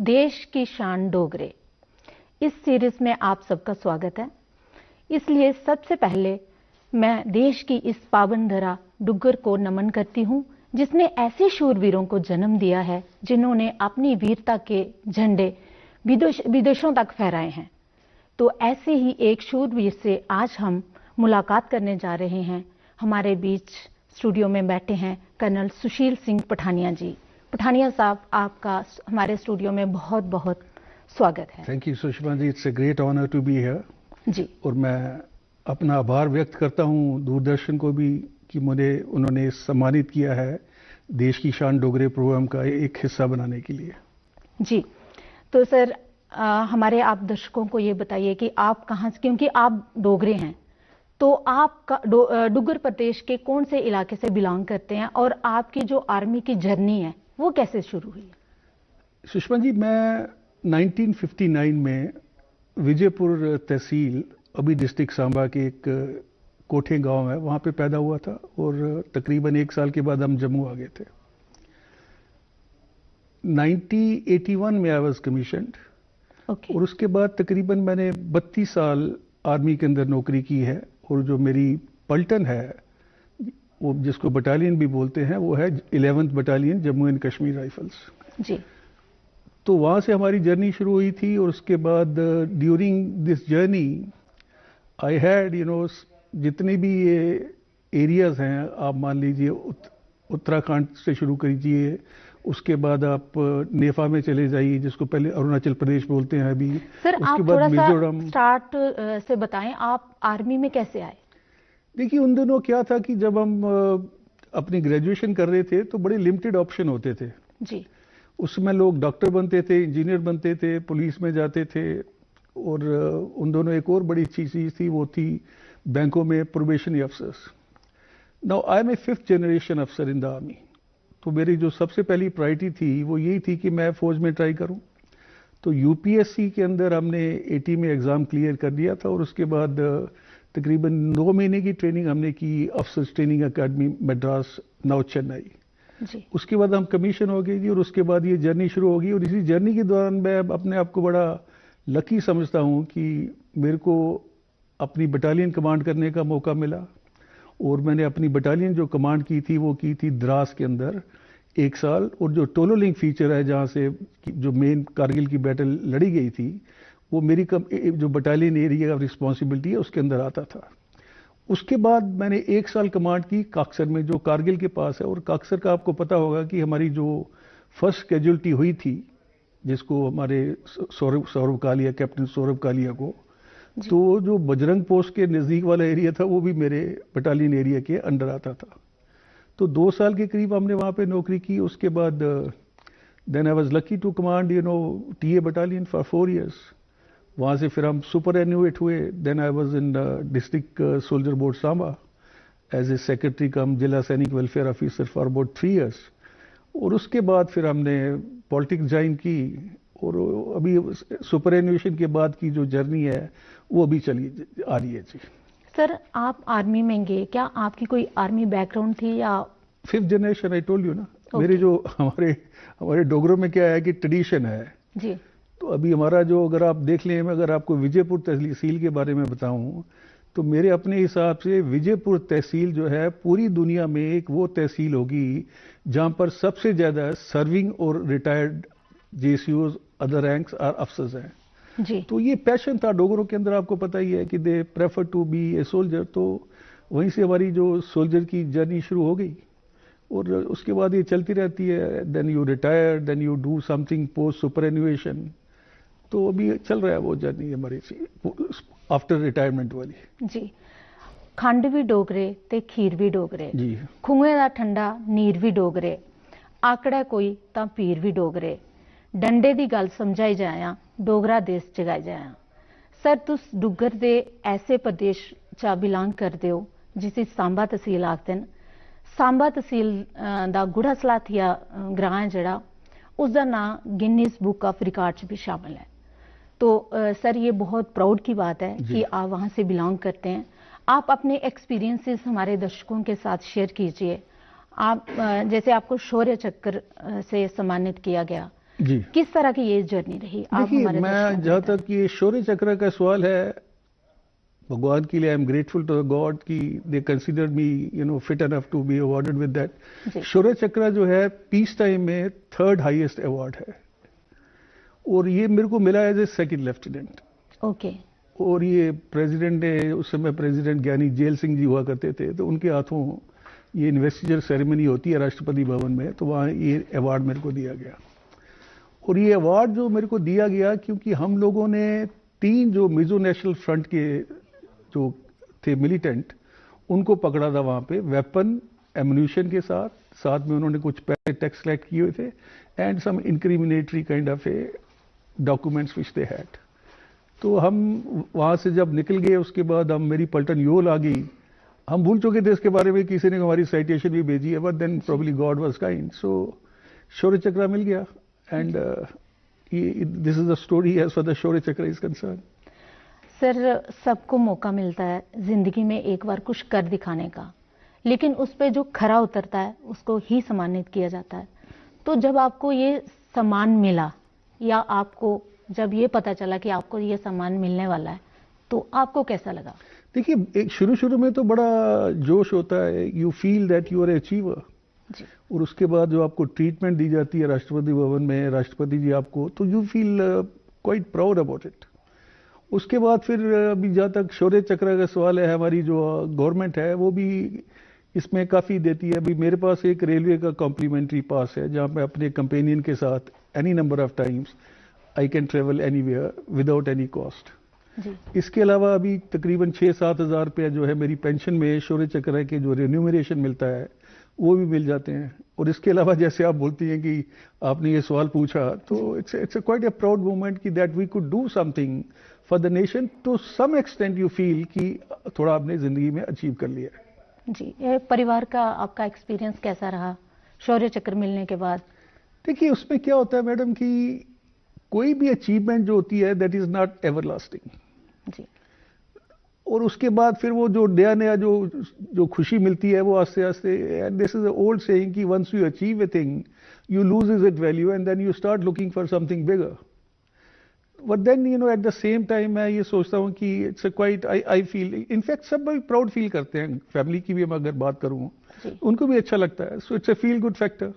देश की शान डोगरे, इस सीरीज में आप सबका स्वागत है। इसलिए सबसे पहले मैं देश की इस पावन धरा डुग्गर को नमन करती हूं, जिसने ऐसे शूरवीरों को जन्म दिया है जिन्होंने अपनी वीरता के झंडे विदेशों तक फहराए हैं। तो ऐसे ही एक शूरवीर से आज हम मुलाकात करने जा रहे हैं। हमारे बीच स्टूडियो में बैठे हैं कर्नल सुशील सिंह पठानिया जी। पठानिया साहब, आपका हमारे स्टूडियो में बहुत बहुत स्वागत है। Thank you Sushma ji, it's a great honour to be here ji. और मैं अपना आभार व्यक्त करता हूं दूरदर्शन को भी कि मुझे उन्होंने सम्मानित किया है देश की शान डोगरे प्रोग्राम का एक हिस्सा बनाने के लिए। जी तो सर, हमारे आप दर्शकों को ये बताइए कि आप कहाँ से, क्योंकि आप डोगरे हैं, तो आप डुग्गर प्रदेश के कौन से इलाके से बिलोंग करते हैं और आपकी जो आर्मी की जर्नी है वो कैसे शुरू हुई? सुषमा जी, मैं 1959 में विजयपुर तहसील, अभी डिस्ट्रिक्ट सांबा के एक कोठे गांव है, वहां पे पैदा हुआ था और तकरीबन 1 साल के बाद हम जम्मू आ गए थे। 1981 में आई वाज कमीशन्ड और उसके बाद तकरीबन मैंने 32 साल आर्मी के अंदर नौकरी की है। और जो मेरी पलटन है, वो जिसको बटालियन भी बोलते हैं, वो है 11th battalion Jammu and Kashmir rifles ji. तो वहां से हमारी जर्नी शुरू हुई थी। और उसके बाद during this journey I had जितने भी ये एरियाज हैं, आप मान लीजिए उत्तराखंड से शुरू कीजिए, उसके बाद आप नेफा में चले जाइए, जिसको पहले अरुणाचल प्रदेश बोलते हैं अभी। सर, आप थोड़ा सा स्टार्ट से बताएं, आप आर्मी में कैसे आए? देखिए, उन दिनों क्या था कि जब हम अपनी ग्रेजुएशन कर रहे थे तो बड़े लिमिटेड ऑप्शन होते थे जी। उसमें लोग डॉक्टर बनते थे, इंजीनियर बनते थे, पुलिस में जाते थे, और उन दोनों एक और बड़ी अच्छी चीज थी, वो थी बैंकों में प्रोबेशनरी अफसर्स। Now I am a 5th generation अफसर इन द आर्मी। तो मेरी जो सबसे पहली प्रायोरिटी थी वो यही थी कि मैं फौज में ट्राई करूं। तो यूपीएससी के अंदर हमने 80 में एग्जाम क्लियर कर दिया था और उसके बाद तकरीबन 9 महीने की ट्रेनिंग हमने की officers training academy Madras, now Chennai ji. उसके बाद हम कमीशन हो गई जी और उसके बाद ये जर्नी शुरू हो गई। और इसी जर्नी के दौरान मैं अपने आप को बड़ा लकी समझता हूं कि मेरे को अपनी बटालियन कमांड करने का मौका मिला। और मैंने अपनी बटालियन जो कमांड की थी वो की थी द्रास के अंदर 1 साल। और जो टोलोलिंग फीचर है, जहां से जो मेन कारगिल की बैटल लड़ी गई थी, वो मेरी जो बटालियन एरिया ऑफ रिस्पॉन्सिबिलिटी है उसके अंदर आता था। उसके बाद मैंने 1 साल कमांड की काक्सर में, जो कारगिल के पास है। और काक्सर का आपको पता होगा कि हमारी जो फर्स्ट कैजुअल्टी हुई थी, जिसको हमारे सौरभ कालिया, कैप्टन सौरभ कालिया को, तो जो बजरंग पोस्ट के नजदीक वाला एरिया था वो भी मेरे बटालियन एरिया के अंडर आता था। तो 2 साल के करीब हमने वहां पे नौकरी की। उसके बाद then I was lucky to command TA battalion for 4 years। वहां से फिर हम सुपर एन्यूएट हुए। Then I was in district soldier board Samba as a secretary cum Zila Sainik welfare officer for about 3 years। और उसके बाद फिर हमने पॉलिटिक्स ज्वाइन की। और अभी सुपर एन्यूएशन के बाद की जो जर्नी है वो अभी चली आ रही है जी। सर, आप आर्मी में गए, क्या आपकी कोई आर्मी बैकग्राउंड थी या? 5th generation, I told you ना। मेरे जो हमारे डोगरों में क्या है कि ट्रेडिशन है जी। तो अभी हमारा जो, अगर आप देख लें, अगर आपको विजयपुर तहसील के बारे में बताऊं तो मेरे अपने हिसाब से विजयपुर तहसील जो है पूरी दुनिया में एक वो तहसील होगी जहां पर सबसे ज्यादा सर्विंग और रिटायर्ड जेसीओज, अदर रैंक्स और अफसर्स हैं जी। तो ये पैशन था डोगरों के अंदर, आपको पता ही है कि they prefer to be a soldier. तो वहीं से हमारी जो सोल्जर की जर्नी शुरू हो गई और उसके बाद ये चलती रहती है। Then you retire, then you do something post superannuation. तो अभी चल रहा है वो जर्नी हमारी आफ्टर रिटायरमेंट वाली जी। खंड भी डोगरे ते खीर भी डोगरे जी। खुए दा ठंडा नीर भी डोगरे, आकड़ा कोई तां पीर भी डोगरे, डंडे दी गल समझाई जाया, डोगरा देश जगाई जाया। सर, तुस डुग्गर दे ऐसे प्रदेश चा बिलोंग करदे हो जिसी सांबा तहसील आखदे न। सांबा तहसील दा गुड़ा सलाथिया ग्रां है जेड़ा, उसका नाम गिनीज बुक ऑफ रिकॉर्ड च भी शामिल है। तो सर, ये बहुत प्राउड की बात है कि आप वहां से बिलोंग करते हैं। आप अपने एक्सपीरियंसेस हमारे दर्शकों के साथ शेयर कीजिए। आप जैसे आपको शौर्य चक्र से सम्मानित किया गया, जी किस तरह की ये जर्नी रही? आप देखिए, हमारे मैं जहाँ तक ये शौर्य चक्र का सवाल है, भगवान के लिए I am grateful to God कि they consider me fit enough to be awarded with that. Shaurya Chakra जो है पीस टाइम में 3rd हाईएस्ट अवार्ड है, और ये मेरे को मिला as a second lieutenant. Okay. और ये प्रेसिडेंट ने, उस समय प्रेसिडेंट ज्ञानी जेल सिंह जी हुआ करते थे, तो उनके हाथों ये इन्वेस्टिचर सेरेमनी होती है राष्ट्रपति भवन में, तो वहाँ ये अवार्ड मेरे को दिया गया। और ये अवार्ड जो मेरे को दिया गया क्योंकि हम लोगों ने 3 जो मिजो नेशनल फ्रंट के जो थे मिलिटेंट, उनको पकड़ा था वहाँ पे वेपन एम्यूनिशन के साथ, साथ में उन्होंने कुछ पैसे टैक्स कलेक्ट किए हुए थे and some incriminatory kind of a documents which they had. तो हम वहाँ से जब निकल गए, उसके बाद मेरी पलटन योल आ गई। हम भूल चुके थे इसके बारे में, किसी ने हमारी साइटेशन भी भेजी है, but then probably God was kind, so Shaurya Chakra मिल गया। And this is the story as far the Shaurya Chakra is concern. Sir, सबको मौका मिलता है जिंदगी में एक बार कुछ कर दिखाने का, लेकिन उस पर जो खरा उतरता है उसको ही सम्मानित किया जाता है। तो जब आपको ये सम्मान मिला, या आपको जब ये पता चला कि आपको ये सम्मान मिलने वाला है, तो आपको कैसा लगा? देखिए, एक शुरू में तो बड़ा जोश होता है, you feel that you are a achiever. और उसके बाद जो आपको ट्रीटमेंट दी जाती है राष्ट्रपति भवन में, राष्ट्रपति जी आपको, तो you feel quite proud about it. उसके बाद फिर अभी जहाँ तक शौर्य चक्र का सवाल है, हमारी जो गवर्नमेंट है वो भी इसमें काफ़ी देती है। अभी मेरे पास एक रेलवे का कॉम्प्लीमेंट्री पास है, जहाँ मैं अपने कंपेनियन के साथ any number of times I can travel anywhere without any cost. इसके अलावा अभी तकरीबन 6-7 हज़ार रुपया जो है मेरी पेंशन में शौर्य चक्र के जो रेन्यूमरेशन मिलता है वो भी मिल जाते हैं। और इसके अलावा जैसे आप बोलती हैं कि आपने ये सवाल पूछा, तो it's quite a proud moment कि that we could do something for the nation. To some extent you feel कि थोड़ा आपने जिंदगी में अचीव कर लिया। जी, परिवार का आपका एक्सपीरियंस कैसा रहा शौर्य चक्र मिलने के बाद? देखिए, उसमें क्या होता है मैडम कि कोई भी अचीवमेंट जो होती है दैट इज नॉट एवरलास्टिंग। जी। और उसके बाद फिर वो जो नया जो खुशी मिलती है वो आस्ते आस्ते, and this is a old saying कि once you achieve a thing you lose it value and then you start looking for something bigger. But then at the same time मैं ये सोचता हूँ कि it's a quite, I feel, in fact सब बड़ी proud feel करते हैं। Family की भी मैं अगर बात करूँ, उनको भी अच्छा लगता है। So it's a feel good factor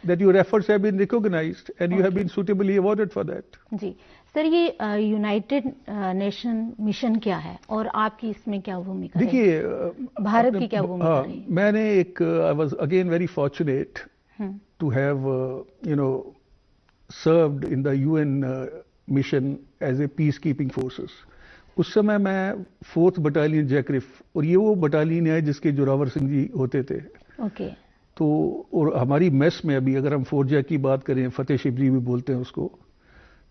that your efforts have been recognized and you have been suitably awarded for that. जी सर, ये यूनाइटेड नेशन मिशन क्या है और आपकी इसमें क्या भूमिका है? देखिए, भारत की क्या भूमिका है? मैंने एक, I was again very fortunate to have served in the UN mission as a peace keeping forces. उस समय मैं 4th बटालियन जैकरिफ, और ये वो बटालियन है जिसके जोरावर सिंह जी होते थे। ओके। तो और हमारी मेस में अभी अगर हम 4 जैक की बात करें, फतेह शिवजी भी बोलते हैं उसको,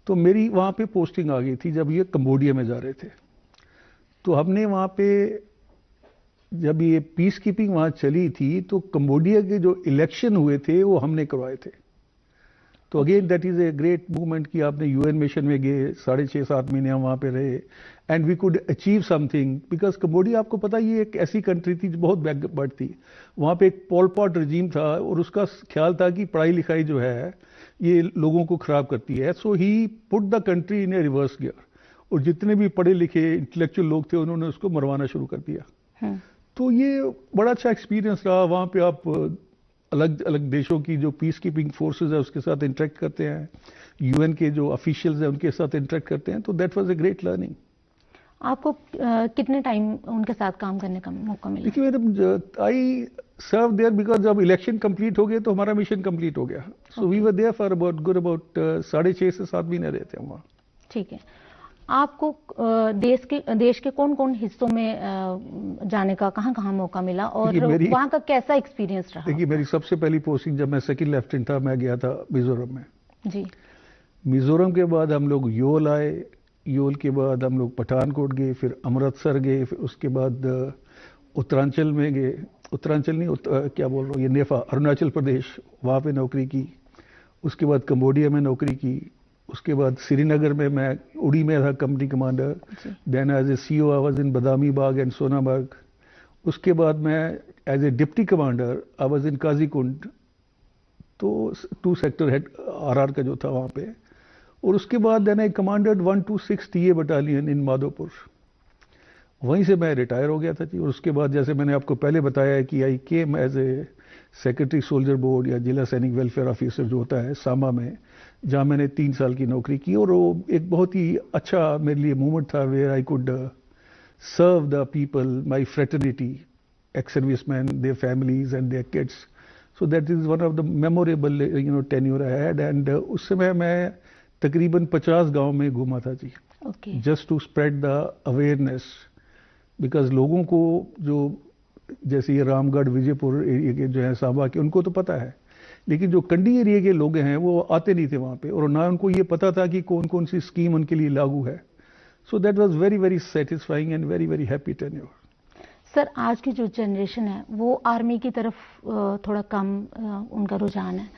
तो मेरी वहाँ पे पोस्टिंग आ गई थी जब ये कंबोडिया में जा रहे थे। तो हमने वहाँ पे जब ये पीस कीपिंग वहाँ चली थी, तो कंबोडिया के जो इलेक्शन हुए थे वो हमने करवाए थे। तो again that is a great movement कि आपने यूएन मिशन में गए, 6.5-7 महीने हम वहाँ पे रहे, and we could achieve something. Because Cambodia, आपको पता, ये एक ऐसी कंट्री थी जो बहुत बैकवर्ड थी। वहाँ पे एक पोल पॉट रजीम था और उसका ख्याल था कि पढ़ाई लिखाई जो है ये लोगों को खराब करती है। So he put the country in a reverse gear, और जितने भी पढ़े लिखे इंटेलेक्चुअल लोग थे उन्होंने उसको मरवाना शुरू कर दिया। तो ये बड़ा अच्छा एक्सपीरियंस रहा। वहाँ पे आप अलग अलग देशों की जो पीस कीपिंग फोर्सेज है उसके साथ इंटरेक्ट करते हैं, यूएन के जो ऑफिशियल्स हैं उनके साथ इंटरेक्ट करते हैं। तो that was a great learning. आपको कितने टाइम उनके साथ काम करने का मौका मिला? देखिए madam, I serve there because जब इलेक्शन कंप्लीट हो गए तो हमारा मिशन कंप्लीट हो गया। So we were there for about 6.5 से 7 महीने रहे थे वहाँ। ठीक है। आपको देश के कौन कौन हिस्सों में जाने का कहाँ मौका मिला और वहाँ का कैसा एक्सपीरियंस रहा? देखिए, मेरी सबसे पहली पोस्टिंग जब मैं सेकंड लेफ्टिनेंट था, मैं गया था मिजोरम में। जी। मिजोरम के बाद हम लोग योल आए, योल के बाद हम लोग पठानकोट गए, फिर अमृतसर गए, फिर उसके बाद उत्तरांचल में गए, उत्तरांचल नहीं क्या बोल रहा हूँ, ये नेफा, अरुणाचल प्रदेश, वहाँ पे नौकरी की। उसके बाद कंबोडिया में नौकरी की। उसके बाद श्रीनगर में मैं उड़ी में था company commander. Then as a CO I was in Badami Bagh and Sonamarg. उसके बाद मैं as a deputy commander I was in Qazigund तो 2 सेक्टर हेड आरआर का जो था वहाँ पे। और उसके बाद then I commanded 126 TA battalion in Madhopur. वहीं से मैं रिटायर हो गया था जी। और उसके बाद जैसे मैंने आपको पहले बताया है कि I came as a secretary soldier board या जिला सैनिक वेलफेयर ऑफिसर जो होता है सामा में, जहाँ मैंने 3 साल की नौकरी की। और वो एक बहुत ही अच्छा मेरे लिए मूवमेंट था where I could serve the people, my fraternity, ex serviceman, their families and their kids. So that is one of the memorable tenure I had. And उस समय मैं तकरीबन 50 गांव में घूमा था जी, just to spread the awareness. Because लोगों को जो जैसे ये रामगढ़ विजयपुर एरिया के जो है सांबा के, उनको तो पता है, लेकिन जो कंडी एरिया के लोग हैं वो आते नहीं थे वहाँ पे, और ना उनको ये पता था कि कौन कौन सी स्कीम उनके लिए लागू है। So that was very very satisfying and very very happy tenure. Sir, आज की जो जनरेशन है वो आर्मी की तरफ थोड़ा कम उनका रुझान है,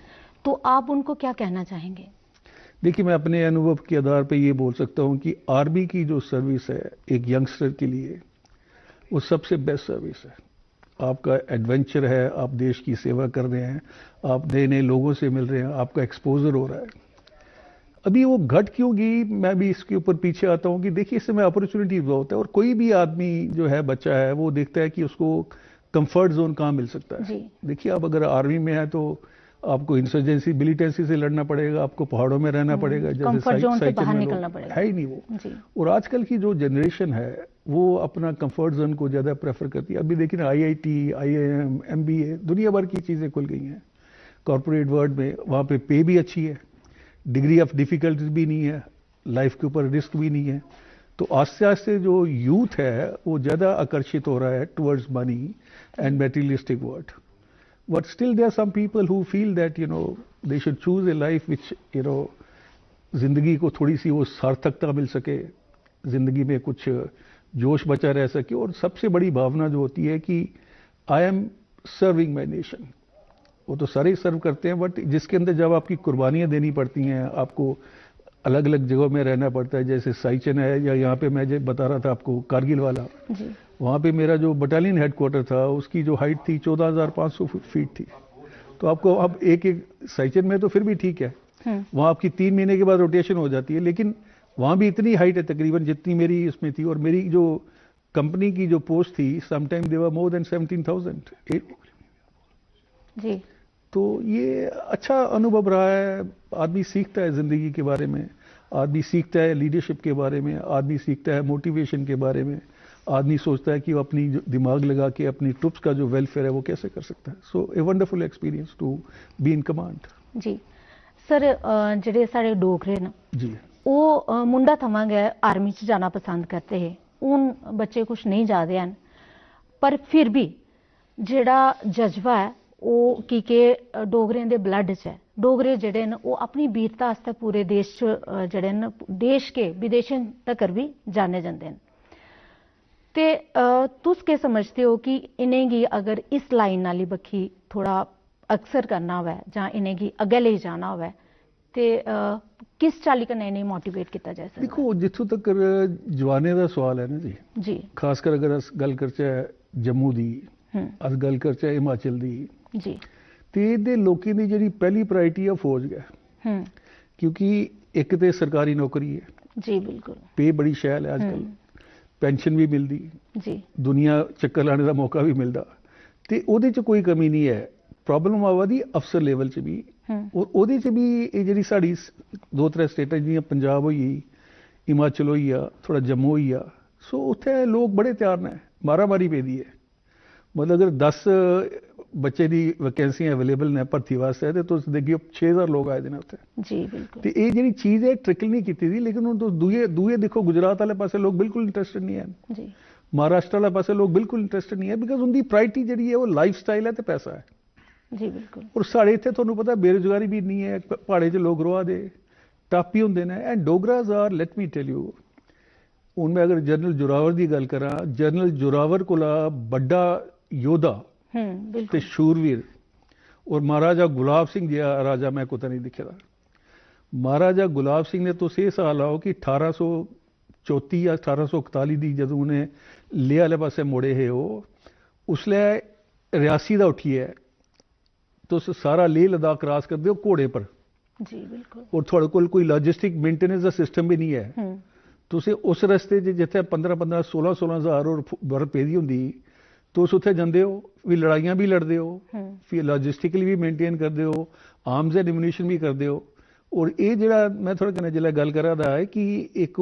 तो आप उनको क्या कहना चाहेंगे? देखिए, मैं अपने अनुभव के आधार पर ये बोल सकता हूँ कि आर्मी की जो सर्विस है एक यंगस्टर के लिए, वो सबसे बेस्ट सर्विस है। आपका एडवेंचर है, आप देश की सेवा कर रहे हैं, आप नए नए लोगों से मिल रहे हैं, आपका एक्सपोजर हो रहा है। अभी वो घट क्यों गई, मैं भी इसके ऊपर पीछे आता हूँ कि देखिए इस समय अपॉर्चुनिटी बहुत है, और कोई भी आदमी जो है, बच्चा है, वो देखता है कि उसको कंफर्ट जोन कहाँ मिल सकता है। देखिए, आप अगर आर्मी में है तो आपको इंसर्जेंसी मिलिटेंसी से लड़ना पड़ेगा, आपको पहाड़ों में रहना पड़ेगा, जैसे बाहर निकलना पड़ेगा, है ही नहीं वो। और आजकल की जो जनरेशन है वो अपना कंफर्ट जोन को ज्यादा प्रेफर करती है। अभी देखिए ना, आईआईटी, आईआईएम, एमबीए, दुनिया भर की चीजें खुल गई हैं कॉर्पोरेट वर्ल्ड में। वहाँ पे पे भी अच्छी है, डिग्री ऑफ डिफिकल्टीज भी नहीं है, लाइफ के ऊपर रिस्क भी नहीं है। तो आस्ते आस्ते जो यूथ है वो ज्यादा आकर्षित हो रहा है towards money and materialistic world. But still there are some people who feel that they should choose a life which जिंदगी को थोड़ी सी वो सार्थकता मिल सके, जिंदगी में कुछ जोश बचा रह सके। और सबसे बड़ी भावना जो होती है कि I am serving my nation. वो तो सारे सर्व करते हैं, बट जिसके अंदर जब आपकी कुर्बानियां देनी पड़ती हैं, आपको अलग अलग जगहों में रहना पड़ता है, जैसे साइचन है, या यहाँ पे मैं जो बता रहा था आपको कारगिल वाला, वहाँ पे मेरा जो बटालियन हेडक्वार्टर था उसकी जो हाइट थी 14,500 फीट थी। तो आपको अब एक साइचन में तो फिर भी ठीक है, वहाँ आपकी 3 महीने के बाद रोटेशन हो जाती है, लेकिन वहाँ भी इतनी हाइट है तकरीबन जितनी मेरी इसमें थी। और मेरी जो कंपनी की जो पोस्ट थी, sometime they were more than 17,000 जी। तो ये अच्छा अनुभव रहा है। आदमी सीखता है जिंदगी के बारे में, आदमी सीखता है लीडरशिप के बारे में, आदमी सीखता है मोटिवेशन के बारे में, आदमी सोचता है कि वो अपनी दिमाग लगा के अपनी ट्रुप्स का जो वेलफेयर है वो कैसे कर सकता है। So a wonderful experience to be in command. जी सर, ਜਿਹੜੇ ਸਾਡੇ डोगरे ना जी, वो मुंडा थमां गए आर्मी च जाना पसंद करते हैं। हूँ बच्चे कुछ नहीं जाते हैं, पर फिर भी जेड़ा जज्बा है वो की डोगरें दे ब्लड च है। डोगरे जेड़े न वो अपनी वीरता आस्ते पूरे देश च जेड़े न देश के विदेशों तक भी जाने जाते हैं। ते तुस के समझते हो कि इन्हें गी अगर इस लाइन नाली बक्खी थोड़ा अक्सर करना होवे जां इन्हें गी अग्गे ले जाना होवे ते किस चाली कन्नै इन्हें मोटिवेट किया जा सकदा? देखो, जिथों तक जवाने का सवाल है ना जी, खासकर अगर अस गल करचे जम्मू दी, अस गल करचे हिमाचल दी जी, ते इहदे लोकें दी जेहड़ी पहली प्रायोरिटी है फौज है। क्योंकि एक ते सरकारी नौकरी है जी, बिल्कुल, पे बड़ी शैल है, आजकल पेंशन भी मिलती जी, दुनिया चक्कर लाने का मौका भी मिलता, तो ਉਹਦੇ ਚ कोई कमी नहीं है। प्रॉब्लम आवा दी अफसर लेवल च भी, और ਉਹਦੇ ਚ भी ये ਜਿਹੜੀ साड़ी 2-3 स्टेटां जियां पंजाब होई, हिमाचल होई आ, थोड़ा जम्मू होई आ, सो उत्थे लोग बड़े तैयार ने, मारा मारी पेदी है। मतलब अगर 10 बच्चे की वैकेंसियां अवेलेबल ने भर्ती वास्ते तो तुम देखियो 6,000 लोग आए ने उत्थे जी, बिल्कुल। तो ये जी चीज़ है ट्रिकल नहीं की थी, लेकिन हुण दूए देखो गुजरात वाले पासे लोग बिल्कुल इंटरस्टेड नहीं है जी, महाराष्ट्र वाले पासे लोग बिल्कुल इंटरस्टेड नहीं है, बिकॉज उनकी प्रायोरिटी जी है वो लाइफ स्टाइल है तो पैसा है जी, बिल्कुल। और साढ़े इतने तुहानू पता बेरोजगारी भी नहीं है, पहाड़े च लोग रोआ दे टापी होंदे ने, and Dogras are, let me tell you, हुण मैं अगर जनरल जोरावर की गल करा, जनरल जोरावर कोला बड़ा योद्धा ते शूरवीर और महाराजा गुलाब सिंह जी राजा मैं कुछ नहीं दिखे। महाराजा गुलाब सिंह ने तो ये साल आओ कि 1834 या 1841 की जो उन्हें लेह आले पासे मुड़े है वो, उसले रियासी का उठिए तुस सारा लेह लद्दाख क्रॉस करते हो घोड़े पर जी बिल्कुल और थोड़े कोल कोई लॉजिस्टिक मेंटेनेंस का सिस्टम भी नहीं है तुसे उस रस्ते जिथे 15-15 16-16 हज़ार और बर्फ पेदी होंदी तुस उत्थे जांदे हो भी लड़ाइयां भी लड़दे हो फिर लॉजिस्टिकली भी मेंटेन करदे हो आर्म्स एंड एम्यूनिशन भी करदे हो और ये जिहड़ा मैं थोड़ा कन्नै जिल्लै गल करा दा है कि एक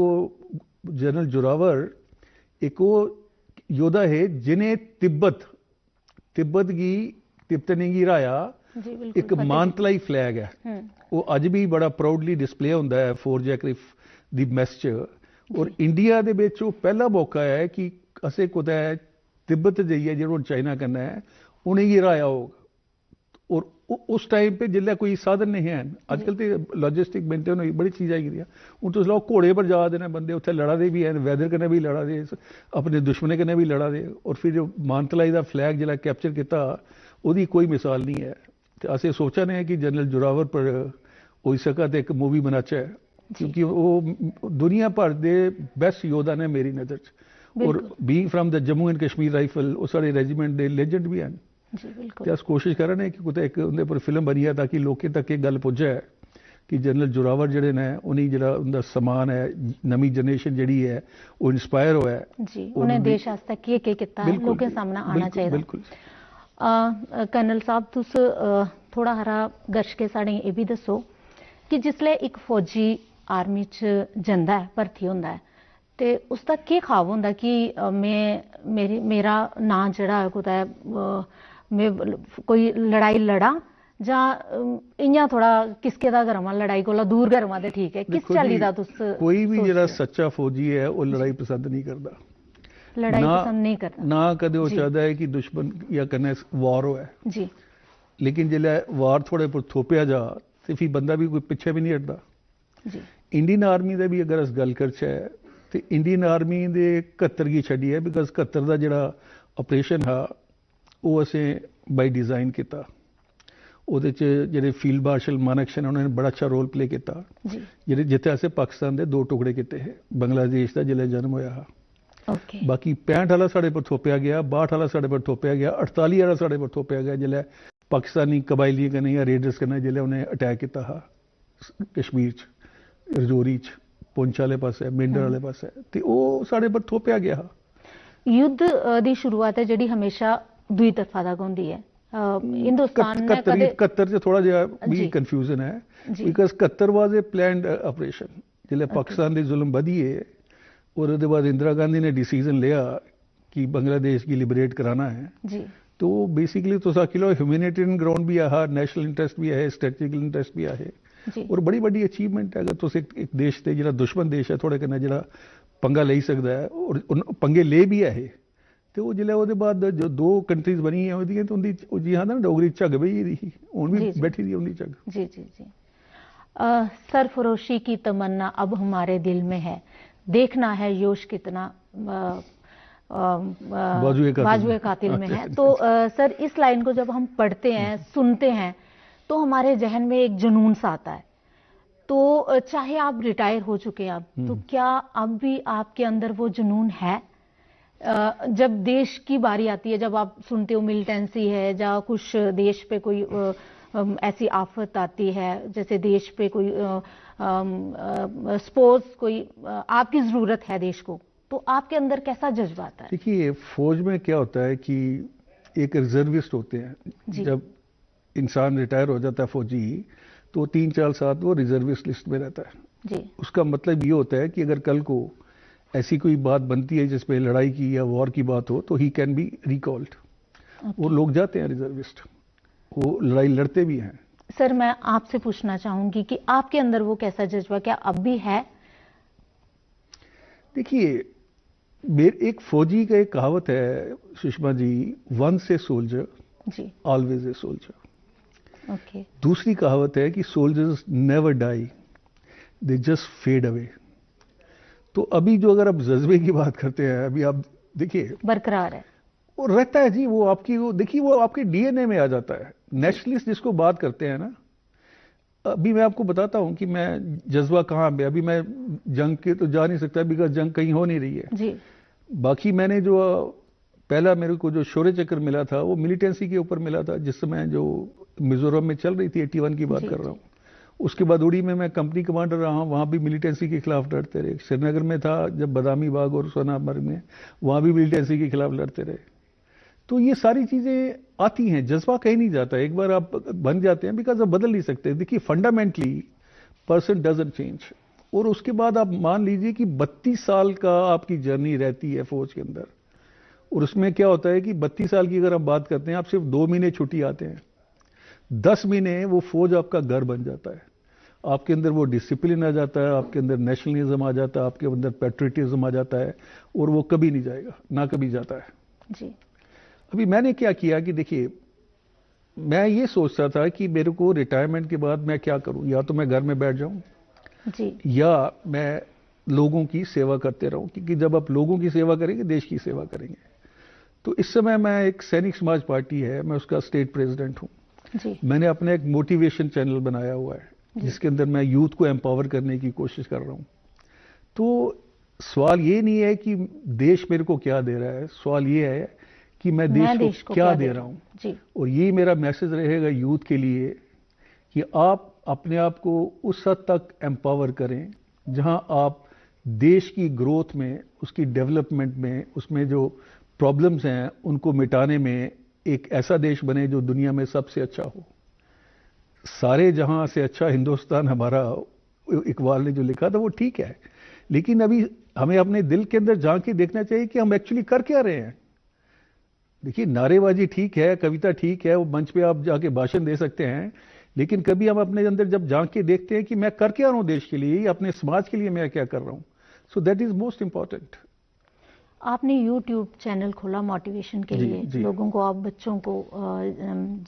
जनरल जोरावर एक योद्धा है जिन्हें तिब्बत ने गी हराया एक मानतलाई फ्लैग है वो अज भी बड़ा प्राउडली डिस्पले होंदा है फोर्ज एक्रिफ दी मैस च और इंडिया दे विच वो पहला मौका है कि असें कुदै तिब्बत जाइए जो चाइना करना है उन्हें गी हराया होगा और उस टाइम पे जिल्लै कोई साधन नहीं है अजकल तो लॉजिस्टिक मेंटेन होई बड़ी चीज़ आई गई हूँ तुस लाओ घोड़े पर जा दे बंदे उत्थे लड़ा दे भी हैं वैदर कन्नै भी लड़ा दे अपने दुश्मने कन्नै भी लड़ा दे और फिर जो मानतलाई का फ्लैग जिल्लै कैप्चर किया उसकी कोई मिसाल नहीं है तो असें सोचा ने कि जनरल जोरावर पर होई सका तो एक मूवी बनाचा है क्योंकि वो दुनिया भर के बेस्ट योद्धा ने मेरी नज़र च और being from the Jammu and Kashmir rifle वो सारे रेजिमेंट के लेजेंड भी हैं ते अस कोशिश कर रहे हैं कि कुतै एक उंदे पर फिल्म बनी है ताकि लोकें तक ये गल पुज्जे कि जनरल जोरावर जिहड़े ने उन्हें जिहड़ा उनका समान है नवी जनरेशन जिहड़ी है वो इंस्पायर होया जी उन्हें देश आस्ते केह् कीता लोकें सामने आना चाहिए बिल्कुल कर्नल साहब तुस थोड़ा हारा दर्शकें साढ़े ये भी दसो कि जिसले एक फौजी आर्मी च जंदा है भर्थी होंदा है ते उसका केह् ख्वाब होंदा कि मेरा नां जेह्ड़ा कुतै में कोई लड़ाई लड़ा जां इ'यां थोड़ा किसके दा करवां लड़ाई कोला दूर करवां ते ठीक है किस चाल्ली दा तुस कोई भी जेह्ड़ा सच्चा फौजी है वो लड़ाई पसंद नहीं करता लड़ाई पसंद नहीं करता ना कदे वो चाहता है कि दुश्मन या कन्नै वार होए जी लेकिन जिल्लै वार थोड़े पर थोपिया जा तो फिर बंदा भी कोई पिछे भी नहीं हटदा जी इंडियन आर्मी दी भी अगर अस गल करचै तो इंडियन आर्मी दे 71 गी छड्डियै बिकॉज 71 दा जेह्ड़ा ऑपरेशन हा वो असें बाई डिज़ाइन किया ਉਹਦੇ ਚ ਜਿਹੜੇ ਫੀਲਡ ਮਾਰਸ਼ਲ ਮਾਨਕਸ਼ਨ ਉਹਨਾਂ ਨੇ ਬੜਾ ਅੱਛਾ ਰੋਲ ਪਲੇ ਕੀਤਾ ਜਿਹੜੇ ਜਿੱਥੇ ਅਸੀਂ ਪਾਕਿਸਤਾਨ ਦੇ 2 ਟੁਕੜੇ ਕੀਤੇ ਹੈ ਬੰਗਲਾਦੇਸ਼ ਦਾ ਜਿਲੇ ਜਨਮ ਹੋਇਆ ਹੈ ਓਕੇ ਬਾਕੀ 65 ਵਾਲਾ ਸਾਡੇ ਪਰ ਥੋਪਿਆ ਗਿਆ 62 ਵਾਲਾ ਸਾਡੇ ਪਰ ਥੋਪਿਆ ਗਿਆ 48 ਵਾਲਾ ਸਾਡੇ ਪਰ ਥੋਪਿਆ ਗਿਆ ਜਿਲੇ ਪਾਕਿਸਤਾਨੀ ਕਬਾਇਲੀ ਕਨੇ ਜਾਂ ਰੇਡਰਸ ਕਨੇ ਜਿਲੇ ਉਹਨੇ ਅਟੈਕ ਕੀਤਾ ਹੈ ਕਸ਼ਮੀਰ ਚ ਰਜੌਰੀ ਚ ਪੁੰਛ ਵਾਲੇ ਪਾਸੇ ਮੇਂਢਰ ਵਾਲੇ ਪਾਸੇ ਤੇ ਉਹ ਸਾਡੇ ਪਰ ਥੋਪਿਆ ਗਿਆ युद्ध ਦੀ ਸ਼ੁਰੂਆਤ ਹੈ ਜਿਹੜੀ ਹਮੇਸ਼ਾ दुई तरफा दा होंदी है हिंदुस्तान ने कदे 71 च थोड़ा जिहा भी कंफ्यूजन है because 71 was a planned operation जिले पाकिस्तान दे जुल्म बधिए और उसके बाद इंदिरा गांधी ने डिसीजन लिया कि बांग्लादेश की लिबरेट कराना है जी तो बेसिकली तो किलो ह्यूमैनिटेरियन ग्राउंड भी है नेशनल इंटरेस्ट भी है स्ट्रेटेजिकल इंटरेस्ट भी है और बड़ी बड़ी अचीवमेंट है अगर तुस एक देश से जो दुश्मन देश है थोड़े कन्नै जो पंगा ले सकता है और पंगे ले भी है तो जिले वो बाद जो 2 कंट्रीज बनी है तो उनकी जी हाँ ना डोगरी झग बही दी हूँ भी बैठी दी उनकी झग जी जी जी सरफरोशी की तमन्ना अब हमारे दिल में है देखना है योश कितना बाजुए कातिल में है तो सर इस लाइन को जब हम पढ़ते हैं सुनते हैं तो हमारे जहन में एक जुनून सा आता है तो चाहे आप रिटायर हो चुके हैं अब तो क्या अब भी आपके अंदर वो जुनून है जब देश की बारी आती है जब आप सुनते हो मिलिटेंसी है या कुछ देश पे कोई ऐसी आफत आती है जैसे देश पे कोई सपोज कोई आपकी जरूरत है देश को तो आपके अंदर कैसा जज्बा आता है? देखिए फौज में क्या होता है कि एक रिजर्विस्ट होते हैं जब इंसान रिटायर हो जाता है फौजी तो 3-4 साल वो रिजर्विस्ट लिस्ट में रहता है जी उसका मतलब ये होता है कि अगर कल को ऐसी कोई बात बनती है जिसमें लड़ाई की या वॉर की बात हो तो ही कैन बी रिकॉल्ड वो लोग जाते हैं रिजर्विस्ट वो लड़ाई लड़ते भी हैं सर मैं आपसे पूछना चाहूंगी कि आपके अंदर वो कैसा जज्बा क्या अब भी है? देखिए एक फौजी का एक कहावत है Sushma ji once a soldier जी ऑलवेज ए सोल्जर ओके दूसरी कहावत है कि soldiers never die they just fade away तो अभी जो अगर आप जज्बे की बात करते हैं अभी आप देखिए बरकरार है वो रहता है जी वो आपकी वो देखिए वो आपके डीएनए में आ जाता है नेशनलिस्ट जिसको बात करते हैं ना अभी मैं आपको बताता हूं कि मैं जज्बा कहाँ पे अभी मैं जंग के तो जा नहीं सकता बिकॉज जंग कहीं हो नहीं रही है जी बाकी मैंने जो पहला मेरे को जो शौर्य चक्र मिला था वो मिलिटेंसी के ऊपर मिला था, जिस समय जो मिजोरम में चल रही थी, 81 की बात कर रहा हूँ। उसके बाद उड़ी में मैं कंपनी कमांडर रहा हूँ, वहाँ भी मिलिटेंसी के खिलाफ लड़ते रहे। श्रीनगर में था जब बदामी बाग और सोनामर्ग में, वहाँ भी मिलिटेंसी के खिलाफ लड़ते रहे। तो ये सारी चीजें आती हैं, जज्बा कहीं नहीं जाता, एक बार आप बन जाते हैं, बिकॉज आप बदल नहीं सकते। देखिए फंडामेंटली पर्सन डजंट चेंज। और उसके बाद आप मान लीजिए कि 32 साल का आपकी जर्नी रहती है फौज के अंदर, और उसमें क्या होता है कि 32 साल की अगर आप बात करते हैं, आप सिर्फ 2 महीने छुट्टी आते हैं, 10 महीने वो फौज आपका घर बन जाता है। आपके अंदर वो डिसिप्लिन आ जाता है, आपके अंदर नेशनलिज्म आ जाता है, आपके अंदर पैट्रियटिज्म आ जाता है, और वो कभी नहीं जाएगा, ना कभी जाता है जी। अभी मैंने क्या किया कि देखिए, मैं ये सोचता था कि मेरे को रिटायरमेंट के बाद मैं क्या करूं, या तो मैं घर में बैठ जाऊं जी। या मैं लोगों की सेवा करते रहूं, क्योंकि जब आप लोगों की सेवा करेंगे देश की सेवा करेंगे। तो इस समय मैं एक सैनिक समाज पार्टी है, मैं उसका स्टेट प्रेसिडेंट हूं जी। मैंने अपना एक मोटिवेशन चैनल बनाया हुआ है, जिसके अंदर मैं यूथ को एम्पावर करने की कोशिश कर रहा हूं। तो सवाल ये नहीं है कि देश मेरे को क्या दे रहा है, सवाल ये है कि मैं देश को क्या दे रहा हूं जी। और ये मेरा मैसेज रहेगा यूथ के लिए कि आप अपने आप को उस हद तक एम्पावर करें जहां आप देश की ग्रोथ में, उसकी डेवलपमेंट में, उसमें जो प्रॉब्लम्स हैं उनको मिटाने में एक ऐसा देश बने जो दुनिया में सबसे अच्छा हो। सारे जहां से अच्छा हिंदुस्तान हमारा, इकबाल ने जो लिखा था वो ठीक है, लेकिन अभी हमें अपने दिल के अंदर झांक के देखना चाहिए कि हम एक्चुअली कर क्या रहे हैं। देखिए नारेबाजी ठीक है, कविता ठीक है, वो मंच पे आप जाके भाषण दे सकते हैं, लेकिन कभी हम अपने अंदर जब झांक के देखते हैं कि मैं कर क्या रहा हूं देश के लिए, अपने समाज के लिए मैं क्या कर रहा हूं, सो दैट इज मोस्ट इंपॉर्टेंट। आपने YouTube चैनल खोला मोटिवेशन के लिए, जी। लोगों को, आप बच्चों को,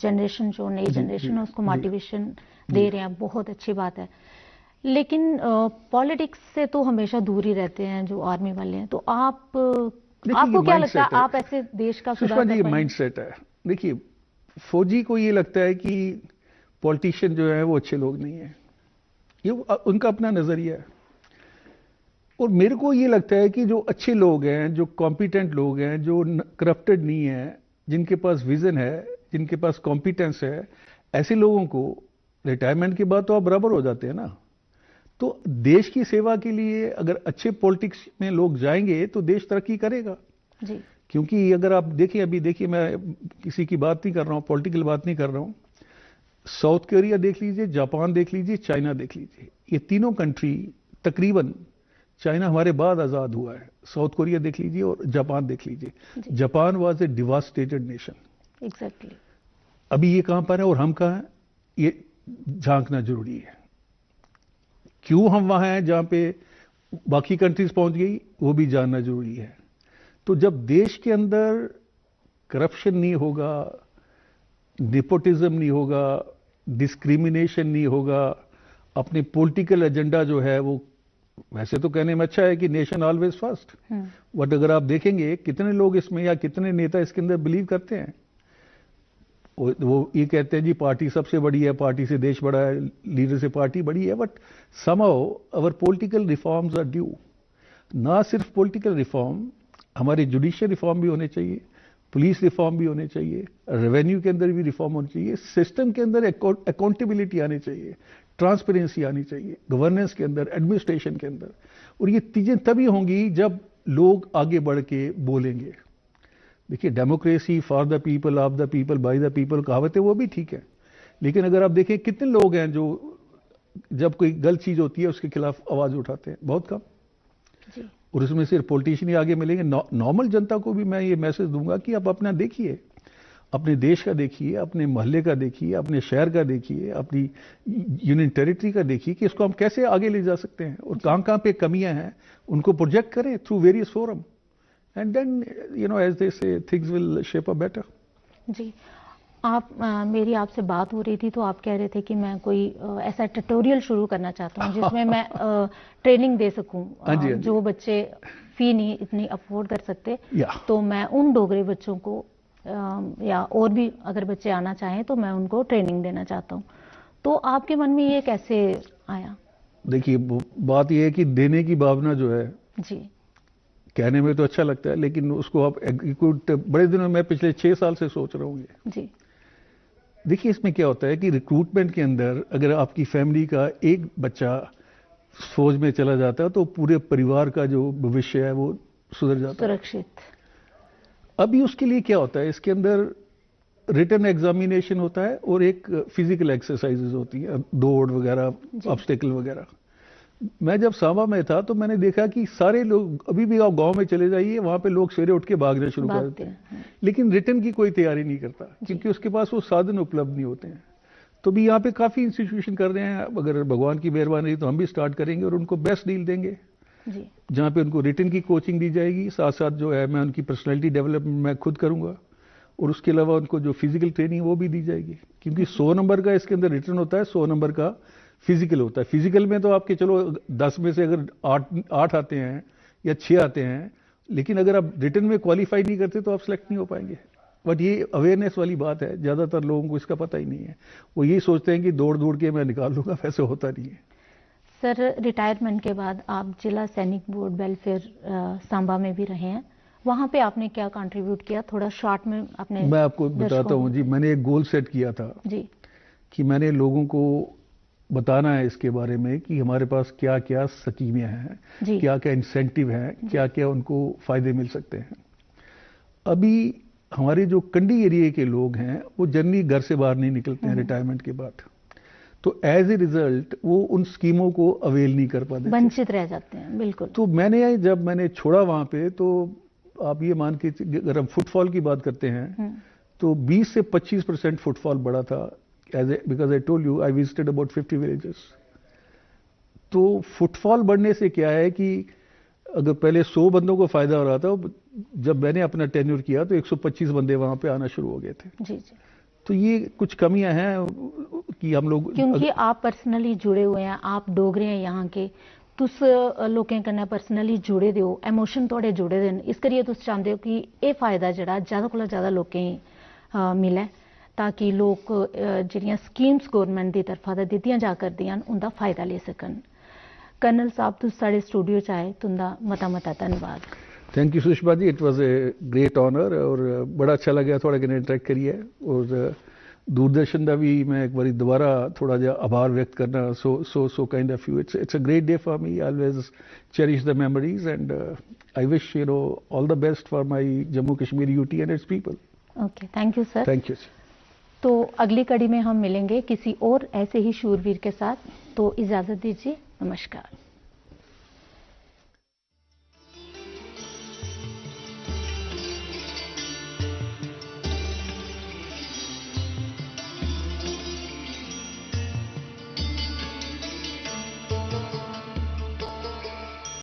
जनरेशन जो नई जनरेशन है उसको मोटिवेशन दे रहे हैं, बहुत अच्छी बात है। लेकिन पॉलिटिक्स से तो हमेशा दूर ही रहते हैं जो आर्मी वाले हैं, तो आपको क्या लगता है आप ऐसे देश का सुधार कर पाएंगे? ये माइंडसेट है। देखिए फौजी को ये लगता है कि पॉलिटिशियन जो है वो अच्छे लोग नहीं है, ये उनका अपना नजरिया है। और मेरे को ये लगता है कि जो अच्छे लोग हैं, जो कॉम्पिटेंट लोग हैं, जो करप्टेड नहीं है, जिनके पास विजन है, जिनके पास कॉम्पिटेंस है, ऐसे लोगों को रिटायरमेंट के बाद तो आप बराबर हो जाते हैं ना। तो देश की सेवा के लिए अगर अच्छे पॉलिटिक्स में लोग जाएंगे तो देश तरक्की करेगा जी। क्योंकि अगर आप देखिए, अभी देखिए, मैं किसी की बात नहीं कर रहा हूं, पॉलिटिकल बात नहीं कर रहा हूं, साउथ कोरिया देख लीजिए, जापान देख लीजिए, चाइना देख लीजिए, ये तीनों कंट्री तकरीबन, चाइना हमारे बाद आजाद हुआ है, साउथ कोरिया देख लीजिए और जापान देख लीजिए। Japan was a devastated nation. Exactly. अभी ये कहां पर है और हम कहां हैं, ये झांकना जरूरी है। क्यों हम वहां हैं जहां पे बाकी कंट्रीज पहुंच गई, वो भी जानना जरूरी है। तो जब देश के अंदर करप्शन नहीं होगा, नेपोटिज्म नहीं होगा, डिस्क्रिमिनेशन नहीं होगा, अपने पॉलिटिकल एजेंडा जो है वो, वैसे तो कहने में अच्छा है कि नेशन ऑलवेज फर्स्ट, बट अगर आप देखेंगे कितने लोग इसमें या कितने नेता इसके अंदर बिलीव करते हैं, वो ये कहते हैं जी पार्टी सबसे बड़ी है, पार्टी से देश बड़ा है, लीडर से पार्टी बड़ी है, but somehow our political reforms are due. ना सिर्फ पॉलिटिकल रिफॉर्म, हमारे जुडिशियल रिफॉर्म भी होने चाहिए, पुलिस रिफॉर्म भी होने चाहिए, रेवेन्यू के अंदर भी रिफॉर्म होनी चाहिए, सिस्टम के अंदर अकाउंटेबिलिटी आनी चाहिए, ट्रांसपेरेंसी आनी चाहिए, गवर्नेंस के अंदर, एडमिनिस्ट्रेशन के अंदर। और ये चीजें तभी होंगी जब लोग आगे बढ़ के बोलेंगे। देखिए democracy, for the people, of the people, by the people कहावत है, वो भी ठीक है, लेकिन अगर आप देखें कितने लोग हैं जो जब कोई गलत चीज होती है उसके खिलाफ आवाज उठाते हैं, बहुत कम। और उसमें सिर्फ पॉलिटिशियन ही आगे मिलेंगे। नॉर्मल जनता को भी मैं ये मैसेज दूंगा कि आप अपना देखिए, अपने देश का देखिए, अपने मोहल्ले का देखिए, अपने शहर का देखिए, अपनी यूनियन टेरिटरी का देखिए कि इसको हम कैसे आगे ले जा सकते हैं और कहां पे कमियां हैं उनको प्रोजेक्ट करें through various forum, and then you know as they say things will shape up better. जी। मेरी आपसे बात हो रही थी तो आप कह रहे थे कि मैं कोई ऐसा ट्यूटोरियल शुरू करना चाहता हूँ जिसमें मैं ट्रेनिंग दे सकूं। जो बच्चे फी नहीं इतनी अफोर्ड कर सकते, तो मैं उन डोगरे बच्चों को या और भी अगर बच्चे आना चाहें तो मैं उनको ट्रेनिंग देना चाहता हूँ। तो आपके मन में ये कैसे आया? देखिए बात यह है कि देने की भावना जो है जी, कहने में तो अच्छा लगता है, लेकिन उसको आप एग्जीक्यूट बड़े दिनों में पिछले 6 साल से सोच रहा हूँ ये। जी। देखिए इसमें क्या होता है कि रिक्रूटमेंट के अंदर अगर आपकी फैमिली का एक बच्चा फौज में चला जाता है तो पूरे परिवार का जो भविष्य है वो सुधर जाता है, सुरक्षित। अभी उसके लिए क्या होता है, इसके अंदर रिटन एग्जामिनेशन होता है और एक फिजिकल एक्सरसाइजेज होती है, दौड़ वगैरह, ऑब्स्टेकल वगैरह। मैं जब सांबा में था तो मैंने देखा कि सारे लोग, अभी भी आप गांव में चले जाइए, वहां पे लोग सवेरे उठ के भागना शुरू कर देते हैं, लेकिन रिटन की कोई तैयारी नहीं करता क्योंकि उसके पास वो साधन उपलब्ध नहीं होते हैं। तो भी यहाँ पे काफी इंस्टीट्यूशन कर रहे हैं, अगर भगवान की मेहरबानी रही तो हम भी स्टार्ट करेंगे और उनको बेस्ट डील देंगे जहाँ पे उनको रिटन की कोचिंग दी जाएगी, साथ साथ जो है मैं उनकी पर्सनैलिटी डेवलपमेंट मैं खुद करूंगा और उसके अलावा उनको जो फिजिकल ट्रेनिंग वो भी दी जाएगी, क्योंकि 100 नंबर का इसके अंदर रिटन होता है, 100 नंबर का फिजिकल होता है। फिजिकल में तो आपके चलो 10 में से अगर 8 आते हैं या 6 आते हैं, लेकिन अगर आप रिटन में क्वालिफाई नहीं करते तो आप सिलेक्ट नहीं हो पाएंगे। बट ये अवेयरनेस वाली बात है, ज्यादातर लोगों को इसका पता ही नहीं है, वो यही सोचते हैं कि दौड़ दौड़ के मैं निकाल लूंगा, वैसे होता नहीं है। सर, रिटायरमेंट के बाद आप जिला सैनिक बोर्ड वेलफेयर सांबा में भी रहे हैं, वहां पे आपने क्या कंट्रीब्यूट किया, थोड़ा शॉर्ट में अपने। मैं आपको बताता हूँ जी, मैंने एक गोल सेट किया था जी कि मैंने लोगों को बताना है इसके बारे में कि हमारे पास क्या क्या स्कीमें हैं, क्या क्या इंसेंटिव हैं, क्या क्या उनको फायदे मिल सकते हैं। अभी हमारे जो कंडी एरिया के लोग हैं वो जनरली घर से बाहर नहीं निकलते हैं रिटायरमेंट के बाद, तो एज ए रिजल्ट वो उन स्कीमों को अवेल नहीं कर पाते, वंचित रह जाते हैं। बिल्कुल। तो जब मैंने छोड़ा वहां पे, तो आप ये मान के, अगर हम फुटफॉल की बात करते हैं तो 20 से 25% फुटफॉल बढ़ा था, because I told you I visited about 50 villages. तो फुटफॉल बढ़ने से क्या है कि अगर पहले 100 बंदों को फायदा हो रहा था, जब मैंने अपना टेन्योर किया तो 125 बंदे वहां पे आना शुरू हो गए थे। जी जी। तो ये कुछ कमियां हैं कि हम लोग, क्योंकि आप पर्सनली जुड़े हुए हैं, आप डोगरे हैं यहाँ के, तुस लोकें कन्नै पर्सनली जुड़े दे हो, इमोशन थोड़े जुड़े दे न, इस करियै तुस चाहते हो कि ये फायदा जड़ा ज्यादा कोला ज्यादा लोकें मिले, ताकि लोग जिहड़ियां स्कीम्स गौरमेंट की तरफा दा दित्तियां जा करदियां उनका फायदा ले सकन। कर्नल साहब, तुस साढ़े स्टूडियो च आए, तुंदा मता मता धन्नवाद। Thank you Sushma ji, it was a great honour और बड़ा अच्छा लगा थोड़ा कने इंटरेक्ट करिए। और दूरदर्शन का भी मैं एक बार दोबारा थोड़ा जा आभार व्यक्त करना, so kind of you, it's a great day for me, always cherish the memories and I wish you know all the best for my Jammu Kashmir UT and it's people. Okay, thank you sir. Thank you. तो अगली कड़ी में हम मिलेंगे किसी और ऐसे ही शूरवीर के साथ, तो इजाजत दीजिए, नमस्कार।